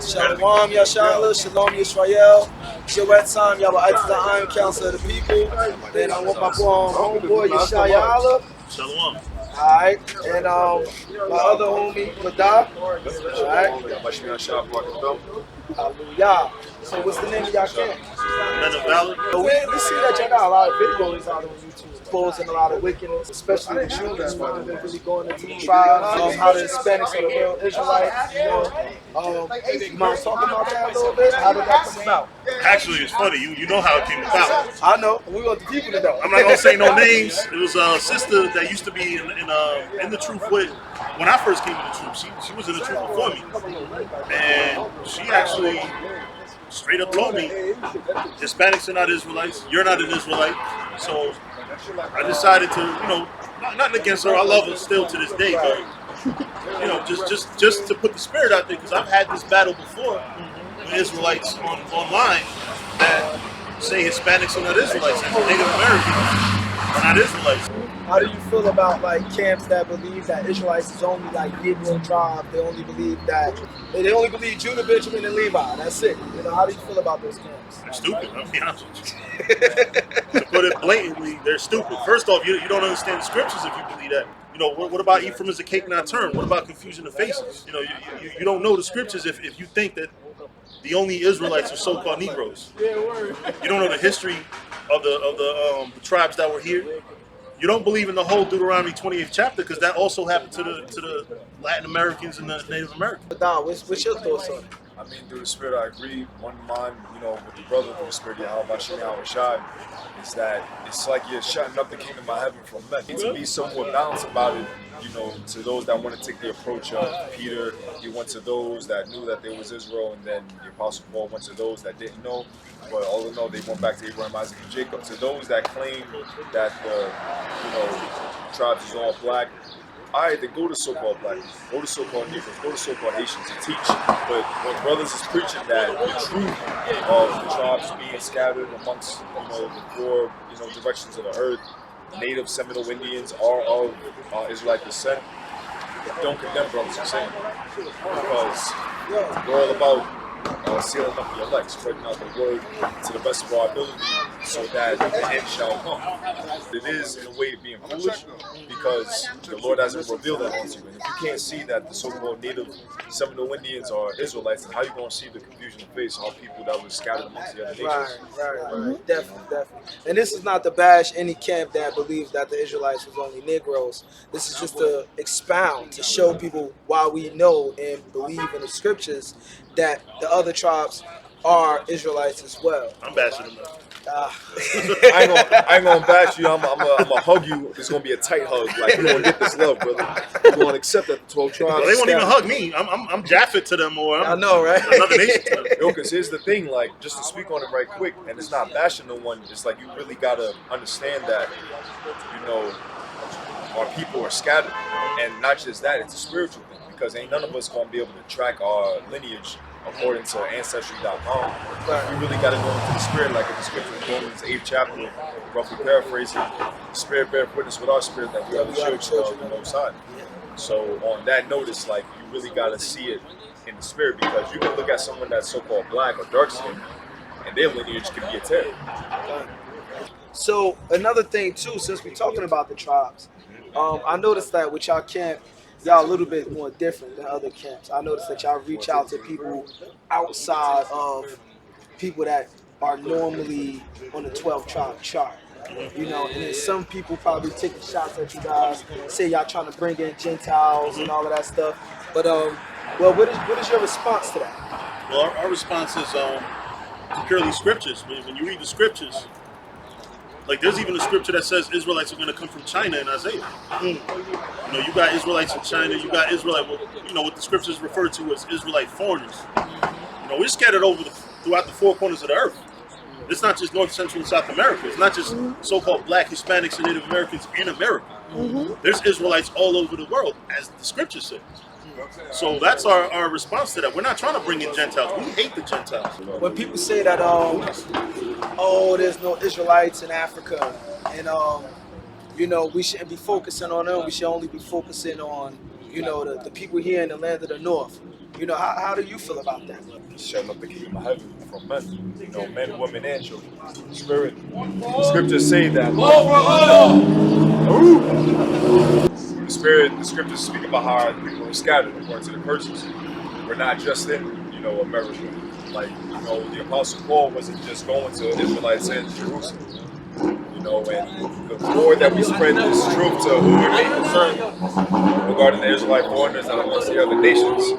Shalom Yashala, Shalom Yisrael, Shabbat time, y'all are the Iron Council of the people. Then I'm with my homeboy Yashayala. Shalom. Alright, and my other homie, Madah. Hallelujah. So what's the name of y'all camp? Men of Valor. So we see that y'all got a lot of videos out on YouTube exposing a lot of wickedness, especially the Jews, man. They're really going into the tribes, how the Hispanics are the real Israelites, you mind talking about that a little bit? How did that come about? Actually, it's funny. You know how it came about. I know. We want the people to know. I'm not gonna say no names. It was a sister that used to be in the truth with when I first came to the truth. She was in the truth before me, and she actually straight up told me, Hispanics are not Israelites. You're not an Israelite. So I decided to, nothing against her. I love her still to this day, but just to put the spirit out there, because I've had this battle before with Israelites online that say Hispanics are not Israelites and Native Americans are not Israelites. How do you feel about camps that believe that Israelites is only Negro tribe? They only believe Judah, Benjamin, and Levi. That's it. How do you feel about those camps? They're stupid. I'll be honest with you. To put it blatantly, they're stupid. First off, you don't understand the scriptures if you believe that. What about Ephraim is a cake not turned? What about confusion of faces? You don't know the scriptures if you think that the only Israelites are so-called Negroes. You don't know the history of the tribes that were here. You don't believe in the whole Deuteronomy 28th chapter, because that also happened to the Latin Americans and the Native Americans. Don, what's your thoughts on it? I mean, through the spirit, I agree. One mind, with the brother through the spirit, Shai, is that it's like you're shutting up the kingdom of heaven from men. You need to be somewhat balanced about it, to those that want to take the approach of Peter. He went to those that knew that there was Israel, and then the Apostle Paul went to those that didn't know. But all in all, they went back to Abraham, Isaac, and Jacob. To those that claim that the tribes is all black, all right, then go to so-called black, go to so-called Negroes, go to so-called Haitians to teach. But when brothers is preaching that the truth of the tribes being scattered amongst the four directions of the earth, Native Seminole Indians are of Israelite descent, don't condemn brothers for saying that, because we're all about sealing up the elect, spreading out the word to the best of our ability, so that the end shall come. It is in a way being foolish, because the Lord hasn't revealed that unto you. And if you can't see that the so-called Native Seminole Indians are Israelites, then how are you going to see the confusion of face of people that were scattered amongst the other nations? Right. Definitely. And this is not to bash any camp that believes that the Israelites was only Negroes. This is just to expound, to show people why we know and believe in the scriptures that the other tribes are Israelites as well. I'm bashing them up. I ain't gonna bash you. I'm gonna hug you. It's gonna be a tight hug. Like, you're gonna get this love, brother. You're gonna accept that the 12 tribes. Well, they won't even hug me. I'm Japheth to them, or I know, right? Another nation to them. Yo, because here's the thing, just to speak on it right quick, and it's not bashing no one. It's like you really gotta understand that, our people are scattered, and not just that. It's a spiritual thing, because ain't none of us gonna be able to track our lineage according to Ancestry.com. We really got to go into the spirit, like in the scripture in Romans 8th chapter, roughly paraphrasing, the spirit bear witness with our spirit that we are the children of the Most High. So on that note, it's like you really got to see it in the spirit, because you can look at someone that's so-called black or dark skinned, and their lineage can be a tear. So another thing too, since we're talking about the tribes, I noticed that with y'all camp, y'all a little bit more different than other camps. I noticed that y'all reach out to people outside of people that are normally on the 12 tribe chart. And then some people probably taking shots at you guys, say y'all trying to bring in Gentiles and all of that stuff. But what is your response to that? Well, our response is purely scriptures. When you read the scriptures, there's even a scripture that says Israelites are going to come from China in Isaiah. You got Israelites in China. You got what the scriptures refer to as Israelite foreigners. We're scattered throughout the four corners of the earth. It's not just North, Central, and South America. It's not just so-called black, Hispanics, and Native Americans in America. There's Israelites all over the world, as the scripture says. So that's our response to that. We're not trying to bring in Gentiles. We hate the Gentiles. When people say that, there's no Israelites in Africa, and we shouldn't be focusing on them. We should only be focusing on, the people here in the land of the North. You know, how do you feel about that? Shutting up the kingdom of heaven from men, men, women, and children. Spirit. The scriptures say that. The scriptures speak about how people are scattered according to the curses. We're not just in, America. Like, the Apostle Paul wasn't just going to Israelites in Jerusalem. And the more that we spread this truth to who it may concern regarding the Israelite foreigners and amongst the other nations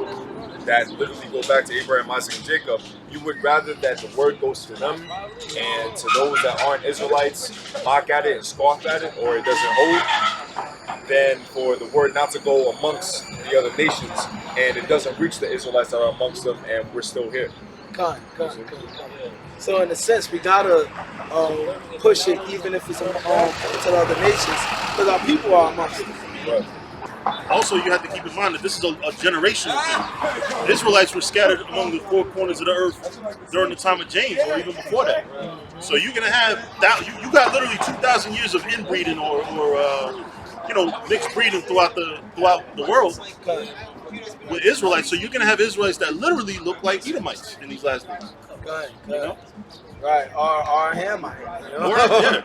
that literally go back to Abraham, Isaac, and Jacob, you would rather that the word goes to them and to those that aren't Israelites mock at it and scoff at it, or it doesn't hold, than for the word not to go amongst the other nations and it doesn't reach the Israelites that are amongst them and we're still here. Con. So in a sense, we gotta push it, even if it's to the other nations, because our people are amongst them. Right. Also, you have to keep in mind that this is a generational thing. Israelites were scattered among the four corners of the earth during the time of James, or even before that. So you're gonna have that. You got literally 2,000 years of inbreeding or mixed breeding throughout the world with Israelites. So you're gonna have Israelites that literally look like Edomites in these last days. Good. Right, or Hamite. Yeah.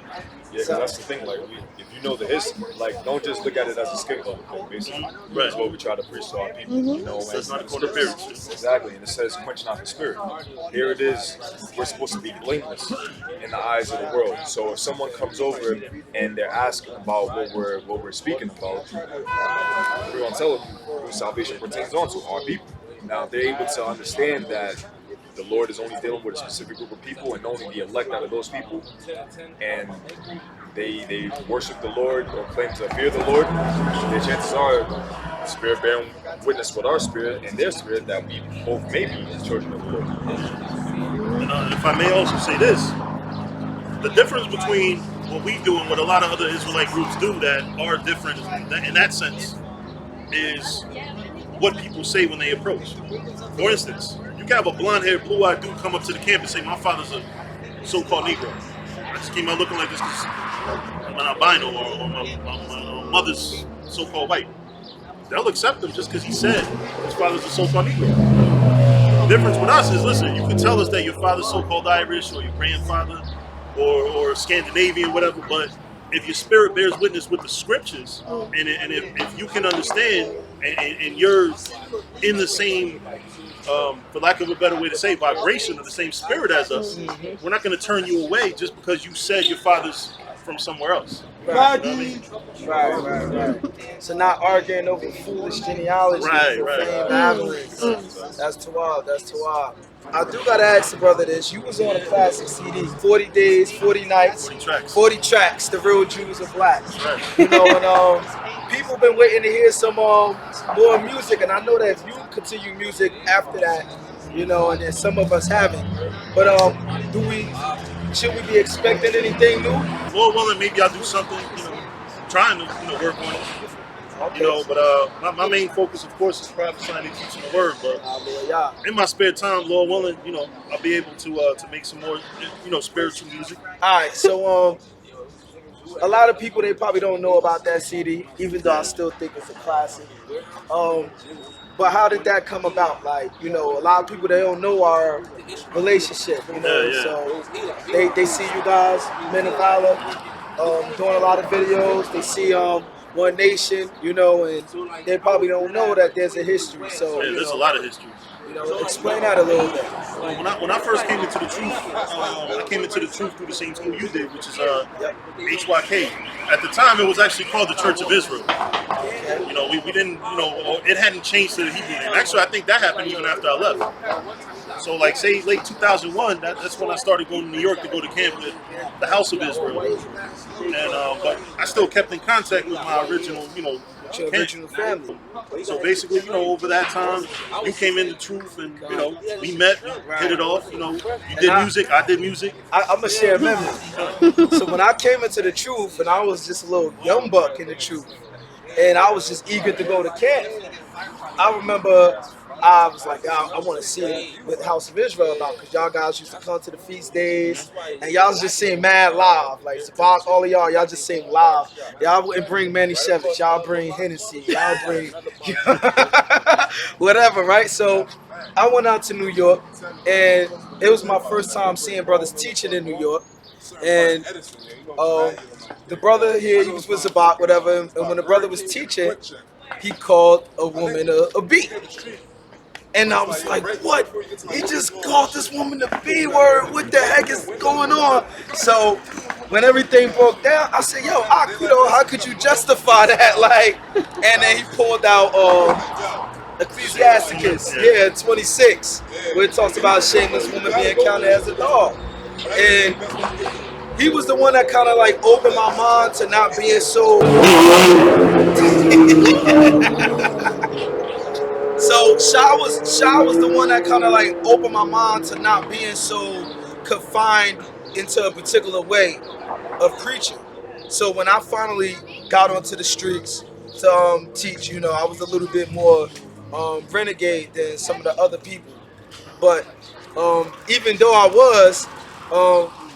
Yeah, because that's the thing. Like, if you know the history, like, don't just look at it as a scapegoat thing. Basically, that's what we try to preach to our people. It says not according to appearance. Exactly, and it says quench not the spirit. Here it is. We're supposed to be blameless in the eyes of the world. So if someone comes over and they're asking about what we're speaking about, we're gonna tell them who salvation pertains on to, our people. Now, if they're able to understand that the Lord is only dealing with a specific group of people and only the elect out of those people, and they worship the Lord or claim to fear the Lord, the chances are the Spirit bearing witness with our spirit and their spirit that we both may be children of the Lord. And if I may also say this, the difference between what we do and what a lot of other Israelite groups do that are different in that sense is what people say when they approach. For instance, you can have a blonde-haired, blue-eyed dude come up to the camp and say, my father's a so-called Negro. I just came out looking like this because I'm an albino or my mother's so-called white. They'll accept him just because he said his father's a so-called Negro. The difference with us is, listen, you can tell us that your father's so-called Irish or your grandfather or Scandinavian, whatever, but if your spirit bears witness with the scriptures, and if you can understand and you're in the same, for lack of a better way to say, vibration of the same spirit as us, we're not going to turn you away just because you said your father's from somewhere else. Right. So not arguing over foolish genealogy, profane avarice. That's too wild. I do gotta ask the brother this. You was on a classic CD, 40 days, 40 nights, 40 tracks, the real Jews are black. Right. And people been waiting to hear some more music, and I know that if you continue music after that, and then some of us haven't. But should we be expecting anything new? Well, maybe I'll do something, trying to work on it. Okay. But my main focus, of course, is prophesying and teaching the word. But in my spare time, Lord willing, I'll be able to make some more, spiritual music. All right. So a lot of people, they probably don't know about that CD, even though I still think it's a classic. But how did that come about? Like, a lot of people, they don't know our relationship, So they see you guys, Men of Valor, doing a lot of videos. They see One Nation, and they probably don't know that there's a history. So there's a lot of history. Explain that a little bit. When I first came into the truth, I came into the truth through the same school you did, which is HYK. At the time, it was actually called the Church of Israel. We didn't, it hadn't changed to the Hebrew name. Actually, I think that happened even after I left. So, like, say late 2001, that's when I started going to New York to go to camp with the House of Israel. And but I still kept in contact with my original, Your original family. So basically, over that time, you came in the truth, and we met, we hit it off. You did music, I did music. I'm gonna share a memory. So when I came into the truth, and I was just a little young buck in the truth, and I was just eager to go to camp. I remember I was like, I want to see what House of Israel about, because y'all guys used to come to the feast days and y'all was just seeing mad live. Like Sabak, all of y'all just seeing live. Y'all wouldn't bring Manny Shevich, y'all bring Hennessy, y'all bring whatever, right? So I went out to New York, and it was my first time seeing brothers teaching in New York. And the brother here, he was with Zabak, whatever, and when the brother was teaching, he called a woman a B. And I was like, what? He just called this woman the B word. What the heck is going on? So when everything broke down, I said, yo, Akudo, how could you justify that? Like, and then he pulled out Ecclesiasticus, 26, where it talks about a shameless woman being counted as a dog. And he was the one that kind of like opened my mind to not being so. So Shah was the one that kind of like opened my mind to not being so confined into a particular way of preaching. So when I finally got onto the streets to teach, you know, I was a little bit more renegade than some of the other people. But even though I was,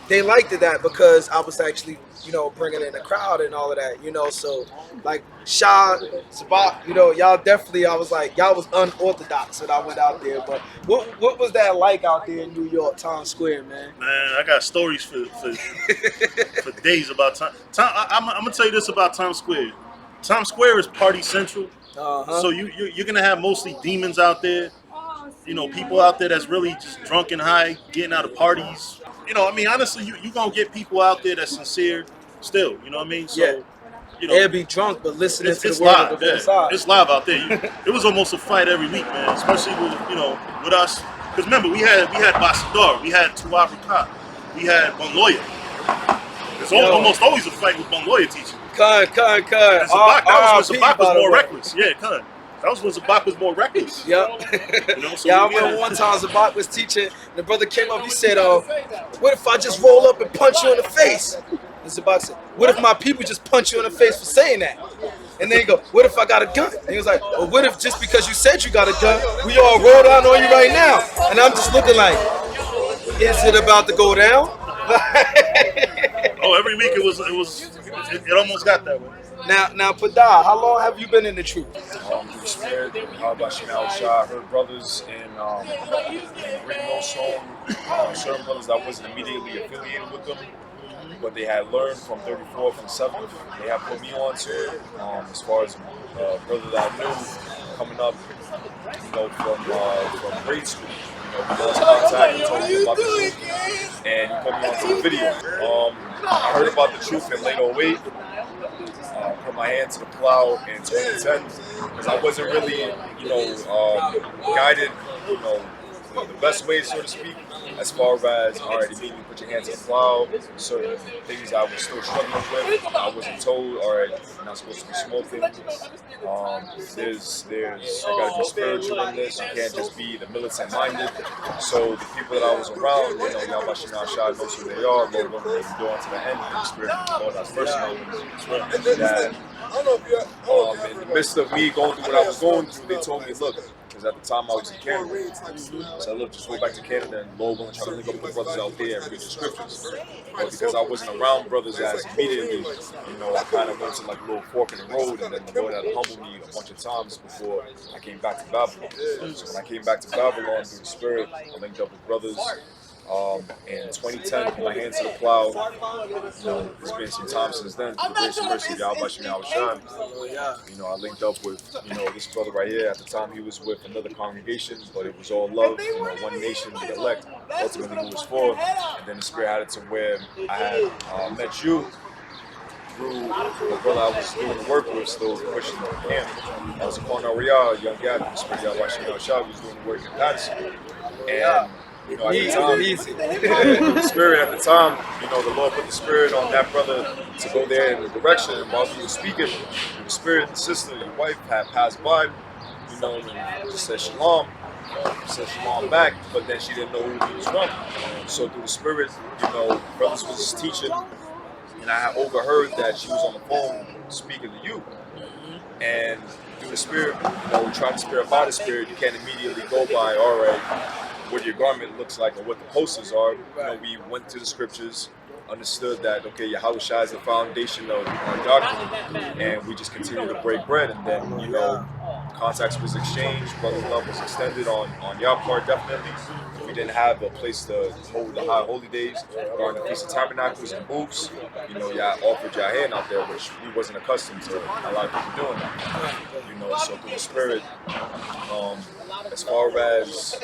they liked it that because I was actually, you know, bringing in the crowd and all of that, you know. So like Shah, Sabak, you know, y'all definitely, I was like, y'all was unorthodox when I went out there. But what was that like out there in New York, Times Square, man? Man, I got stories for days about I'm gonna tell you this about Times Square. Times Square is party central, so you're gonna have mostly demons out there. You know, people out there that's really just drunk and high, getting out of parties. You know, I mean, honestly, you gonna get people out there that's sincere still. You know what I mean? So, Yeah. you know, They'll be drunk, but listening to it's the word live. of the Yeah. Most High. It's live out there. It was almost a fight every week, man. Especially with with us, because remember we had Basador, we had Tuaruka, we had Bonloya. It's almost always a fight with Bonloya teaching. Khan. And Zabak, that was when Zabak was more way. reckless. Yeah, Khan. That was when Zabak was more reckless. Yep. You know, so yeah, I we remember had- one time Zabak was teaching, and the brother came up, he said, what if I just roll up and punch you in the face? And Zabak said, what if my people just punch you in the face for saying that? And then he go, what if I got a gun? And he was like, well, what if just because you said you got a gun, we all roll down on you right now? And I'm just looking like, is it about to go down? Oh, every week it almost got that way. Now, Pada, how long have you been in the truth? Through the Spirit, how about Shemal Shah, her brothers in Brickmo Stone, certain brothers that wasn't immediately affiliated with them, but they had learned from 34th and 7th. They had put me on to it. As far as a brother that I knew coming up, you know, from grade school. You know, we lost contact and told me about the truth, and he put me onto the video. I heard about the truth in late 08. Put my hand to the plow in 2010 because I wasn't really, guided, the best way, so to speak, as far as, all right, immediately put your hand to the plow, certain things I was still struggling with. I wasn't told, all right, you're not supposed to be smoking. There's got to be spiritual in this. You can't just be the militant minded. So the people that I was around, y'all Bashina Shah knows who they are, Lord willing, they can go on to the end of the spirit of the Lord as personal. That in the midst of me going through what I was going through, they told me, look, because at the time I was in Canada. So look, just go back to Canada and Lord willing, try to link up with the brothers out there and read the scriptures. But because I wasn't around brothers as immediately, I kind of went to like a little fork in the road, and then the Lord had to humble me a bunch of times before I came back to Babylon. So when I came back to Babylon through the Spirit, I linked up with brothers. In 2010, put my hand to the plow. It's been some time since then. Through the grace and mercy of Yahweh Shai. I linked up with, this brother right here. At the time, he was with another congregation, but it was all love. One nation, the elect. Ultimately, who was for. And then the Spirit had it to where I had met you through the brother I was doing the work with, still pushing the camp. I was a Cornell young guy. The Spirit of Yahweh Shai was doing the work in Patterson. And at the time, the Spirit at the time, the Lord put the Spirit on that brother to go there in the direction. And while he was speaking, the Spirit, the sister, your wife had passed by, and just said shalom. Said shalom back, but then she didn't know who he was from. So through the Spirit, brothers was teaching, and I had overheard that she was on the phone speaking to you. And through the Spirit, we try the Spirit by the Spirit. You can't immediately go by, all right, what your garment looks like or what the posters are. We went to the scriptures, understood that, okay, Yahushua is the foundation of our doctrine, and we just continue to break bread. And then, contacts was exchanged, brotherly love was extended on your part, definitely. We didn't have a place to hold the high holy days during the Feast of Tabernacles and booths. Y'all offered your hand out there, which we wasn't accustomed to a lot of people doing that. So through the Spirit, as far as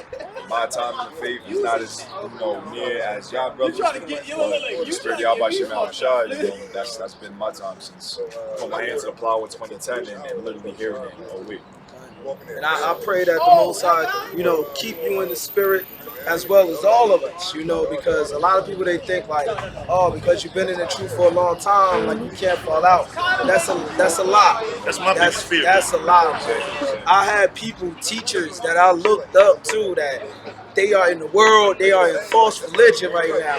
my time in the faith is not as near as y'all brothers, but the Spirit of Yahweh Shem Shai, that's been my time since put my hands to the plow in 2010 and literally hearing it all week. And I pray that the Most High, keep you in the Spirit as well as all of us, because a lot of people, they think like, oh, because you've been in the truth for a long time, like you can't fall out. That's a lie. That's my biggest fear. That's a lie, man. I had people, teachers that I looked up to that they are in the world, they are in false religion right now,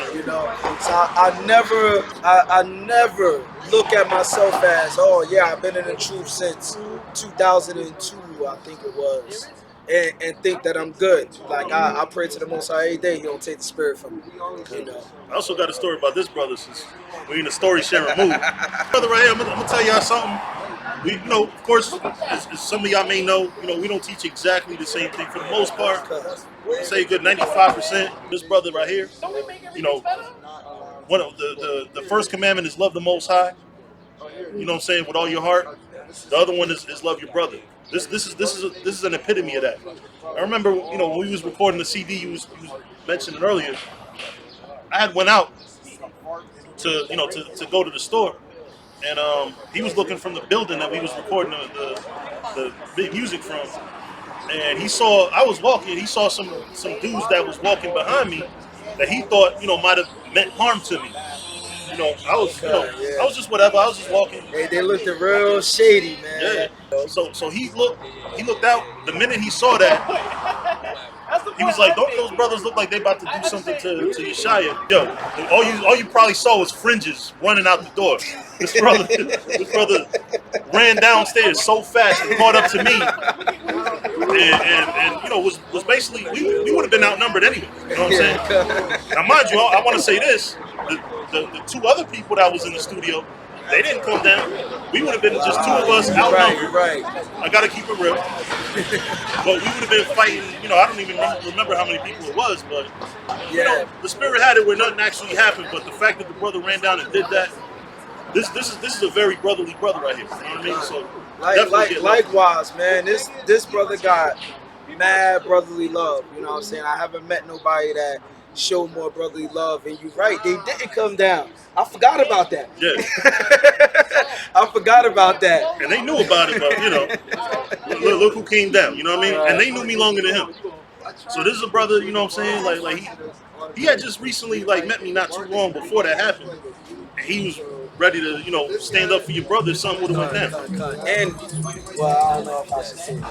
So I never look at myself as, oh yeah, I've been in the truth since 2002, I think it was, and think that I'm good. Like I pray to the Most High every day, He don't take the Spirit from me, I also got a story about this brother since we're in the story sharing mood. Brother right here, I'm gonna tell y'all something. We, of course, as some of y'all may know, we don't teach exactly the same thing for the most part. Say a good 95%. This brother right here, one of the first commandment is love the Most High. You know what I'm saying, with all your heart. The other one is love your brother. This is an epitome of that. I remember, when we was recording the CD you was mentioning earlier, I had went out to go to the store, and he was looking from the building that we was recording the big music from, and he saw I was walking. He saw some dudes that was walking behind me that he thought might have meant harm to me. I was just whatever. I was just walking. They looked real shady, man. Yeah. So he looked out. The minute he saw that, he was like, "Don't those brothers look like they about to do something to Yeshaya?" Yo, all you probably saw was fringes running out the door. This brother ran downstairs so fast and caught up to me, and was basically we would have been outnumbered anyway. You know what I'm saying? Now, mind you, I want to say this: the two other people that was in the studio, they didn't come down. We would have been just two of us outnumbered. Right. I gotta keep it real. But we would have been fighting. I don't even remember how many people it was, but the Spirit had it where nothing actually happened. But the fact that the brother ran down and did that, this is a very brotherly brother right here. You know what I mean? So likewise, man. This brother got mad brotherly love. You know what I'm saying? I haven't met nobody that show more brotherly love, and you're right, they didn't come down. I forgot about that. Yeah. I forgot about that. And they knew about it, but look who came down, you know what I mean? And they knew me longer than him. So this is a brother, you know what I'm saying? Like he had just recently met me not too long before that happened. And he was ready to, stand up for your brother if something would have went down. And I don't know if I should say it.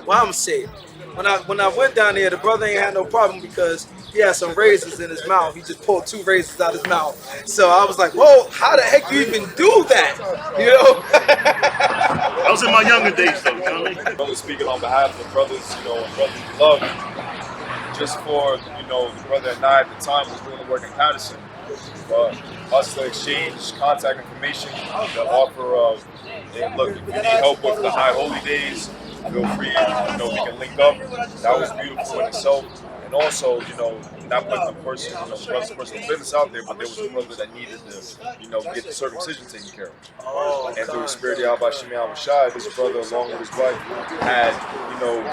Well, I'm gonna say it. When I went down there, the brother ain't had no problem because he had some razors in his mouth. He just pulled 2 razors out his mouth. So I was like, whoa, how the heck you even do that? I was in my younger days, though, you know what I mean? Brother speaking on behalf of brothers, and brotherly love, just for, the brother and I at the time was doing the work in Patterson. But us to exchange contact information, the offer of, hey, look, if you need help with the high holy days, feel free, we can link up. That was beautiful in itself. And also, not putting the brother's personal business out there, but there was a brother that needed to, get the circumcision taken care of. And through the Spirit of Yahweh Shem Shai, this brother, along with his wife, had,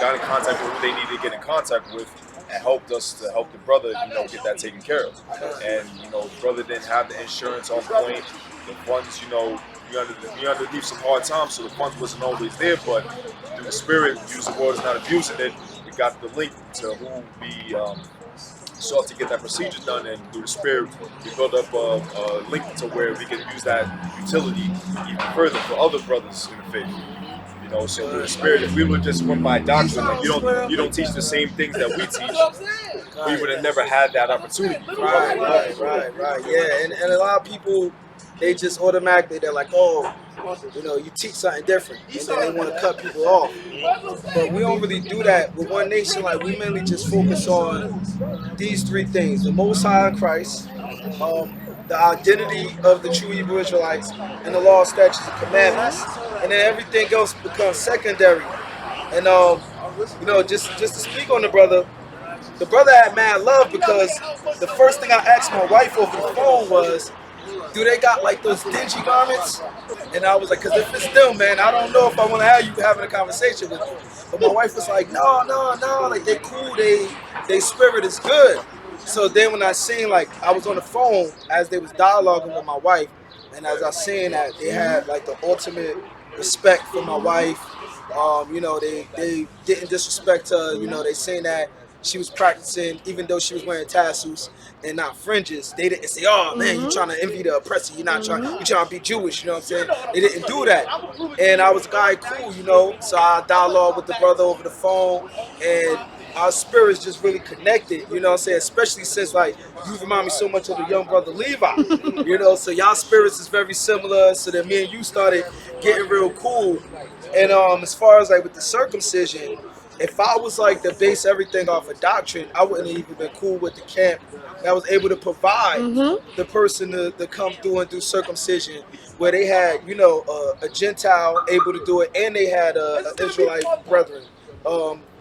got in contact with who they needed to get in contact with, and helped us to help the brother, get that taken care of. And, the brother didn't have the insurance on point. The funds, we underneath some hard times, so the funds wasn't always there, but through the Spirit, use the word is not abusing it, we got the link to who we sought to get that procedure done, and through the Spirit, we built up a link to where we can use that utility even further for other brothers in the faith. So through the Spirit, if we would just went by doctrine, like you don't teach the same things that we teach, we would have never had that opportunity. Right. Yeah, and a lot of people, they just automatically, they're like, oh, You know, you teach something different, and then they want to cut people off. But we don't really do that with One Nation. Like, we mainly just focus on these three things: the Most High in Christ, the identity of the true Hebrew Israelites, and the law, statutes, and commandments. And then everything else becomes secondary. And you know, just to speak on the brother had mad love because the first thing I asked my wife over the phone was, do they got like those dingy garments? And I was like, because if it's them, man, I don't know if I want to have you having a conversation with them. But my wife was like, no, like they cool, they spirit is good. So then when I seen, like, I was on the phone as they was dialoguing with my wife, and as I seen that they had like the ultimate respect for my wife. You know, they didn't disrespect her. You know, they saying that she was practicing, even though she was wearing tassels and not fringes. They didn't say, "Oh man, you trying to envy the oppressor? You're not trying. You trying to be Jewish?" You know what I'm saying? They didn't do that. And I was, guy, cool, you know. So I dialogued with the brother over the phone, and our spirits just really connected. You know what I'm saying? Especially since, like, you remind me so much of the young brother Levi. You know, so y'all spirits is very similar. So then me and you started getting real cool. And as far as like with the circumcision, if I was like to base everything off of doctrine, I wouldn't have even been cool with the camp that was able to provide the person to come through and do circumcision, where they had, you know, a Gentile able to do it, and they had a Israelite brethren,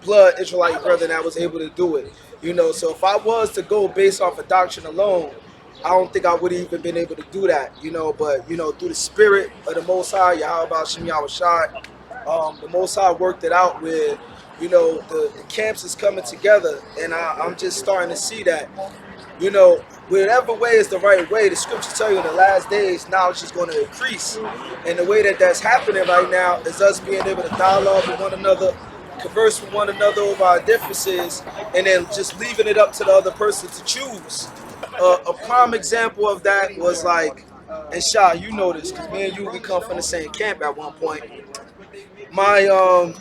blood Israelite brethren that was able to do it. You know, so if I was to go based off of doctrine alone, I don't think I would have even been able to do that, you know. But, you know, through the spirit of the Most High, Yahweh Shem Yahweh Shai, the Most High worked it out where, you know, the camps is coming together, and I'm just starting to see that, you know, whatever way is the right way. The scriptures tell you in the last days, knowledge is going to increase, and the way that that's happening right now is us being able to dialogue with one another, converse with one another over our differences, and then just leaving it up to the other person to choose. A prime example of that was like, and Shah, you know this, because me and you, we come from the same camp at one point. My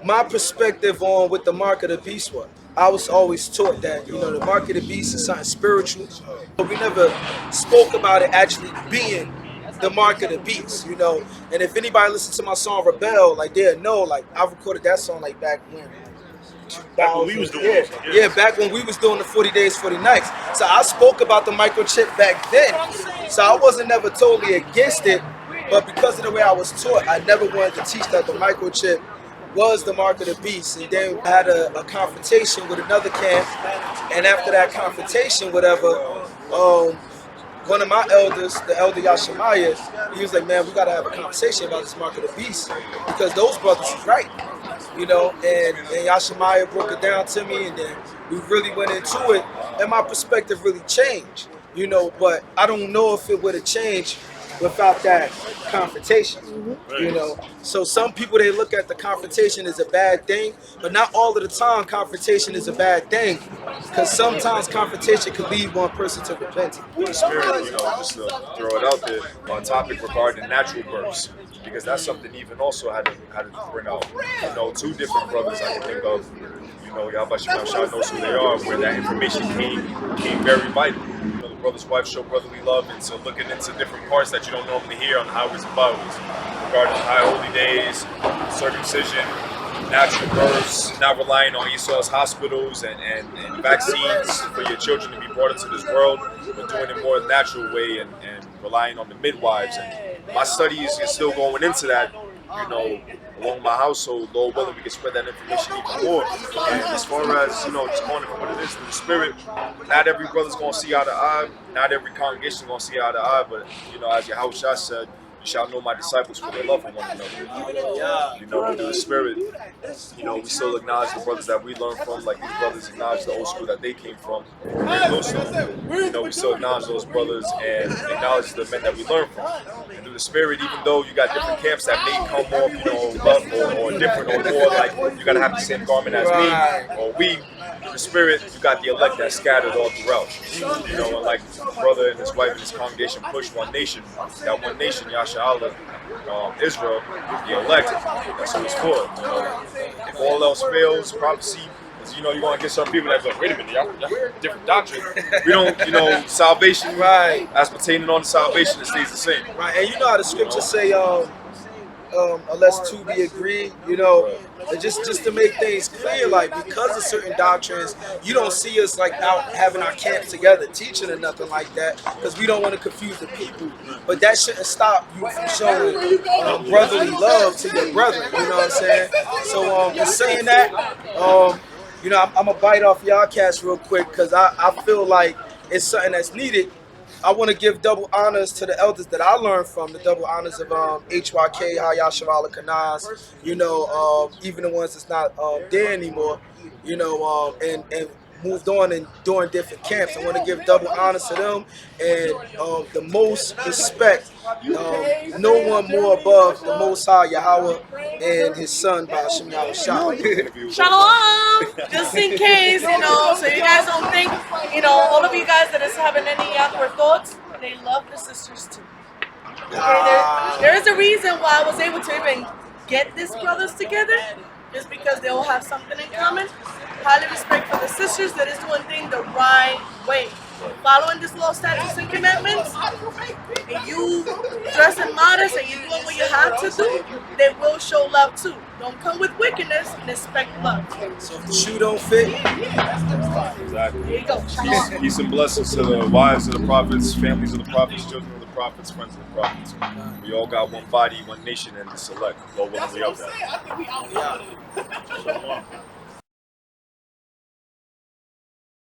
my perspective on what the mark of the beast was. I was always taught that, you know, the mark of the beast is something spiritual, but we never spoke about it actually being the mark of the beast, you know. And if anybody listens to my song Rebel, like, they'll know, like, I recorded that song like back when. Back when we was doing Yeah, it. yeah, back when we was doing the 40 days, 40 nights. So I spoke about the microchip back then. So I wasn't never totally against it, but because of the way I was taught, I never wanted to teach that the microchip was the mark of the beast. And then I had a confrontation with another camp, and after that confrontation, whatever, one of my elders, the elder Yashimaya, he was like, man, we got to have a conversation about this mark of the beast, because those brothers is right, you know. And Yashimaya broke it down to me, and then we really went into it, and my perspective really changed, you know. But I don't know if it would have changed without that confrontation, you know. So some people, they look at the confrontation as a bad thing, but not all of the time confrontation is a bad thing, because sometimes confrontation can lead one person to repenting. The spirit, you know, just to throw it out there, on topic regarding natural births, because that's something even also had to bring out. You know, two different brothers I can think of. You know, Yahweh Shem Shah knows who they are, where that information came very vital. You know, the brother's wife showed brotherly love into looking into different parts that you don't normally hear on how it's about, regarding high holy days, circumcision, natural births, not relying on Esau's hospitals and vaccines for your children to be brought into this world, but doing it more natural way and relying on the midwives. And my studies is still going into that, you know, along my household. Lord willing, we can spread that information even more. And as far as, you know, just calling it for what it is, through the spirit, not every brother's going to see eye to eye, not every congregation is going to see eye to eye, but, you know, as Yahushua said, you shall know my disciples for their love for one another. You know, through the spirit, you know, we still acknowledge the brothers that we learn from, like these brothers acknowledge the old school that they came from. You know, we still acknowledge those brothers and acknowledge the men that we learn from. And through the spirit, even though you got different camps that may come off, you know, rough or different or more like you gotta have the same garment as me or we. Through the spirit, you got the elect that's scattered all throughout. You know, and like brother and his wife and his congregation push one nation. That one nation, Yasha Allah, Israel, the elect, that's who it's for. You know, if all else fails, prophecy you know, you're going to get some people that go, wait a minute, y'all different doctrine. We don't, you know, salvation, Right. as pertaining on to salvation, it stays the same. Right, and you know how the scriptures say, unless two be agreed, you know, and just to make things clear, like because of certain doctrines, you don't see us like out having our camps together, teaching or nothing like that, because we don't want to confuse the people. But that shouldn't stop you from showing brotherly love to your brethren. You know what I'm saying? So, in saying that, you know, I'm gonna bite off y'all cats real quick because I feel like it's something that's needed. I want to give double honors to the elders that I learned from, the double honors of HYK, Hayah Shabala Kanaz, you know, even the ones that's not there anymore, you know, and moved on and doing different camps. I want to give double honors to them and the most respect. No one more above the Most High Yahweh and His Son, Ba'ashem Yahushua. Shalom! Just in case, you know, so you guys don't think, you know, all of you guys that is having any awkward thoughts, they love the sisters too. Okay, there is a reason why I was able to even get these brothers together, just because they all have something in common. Highly respect for the sisters that is doing things the right way. Following this law, statutes, and commandments, and you dressing modest and you doing what you have to do, they will show love too. Don't come with wickedness and expect love. So if the shoe don't fit, Exactly. There you go. Peace and blessings to the wives of the prophets, families of the prophets, children of the prophets, friends of the prophets. We all got one body, one nation, and the select. Lord willing, we of that. yeah.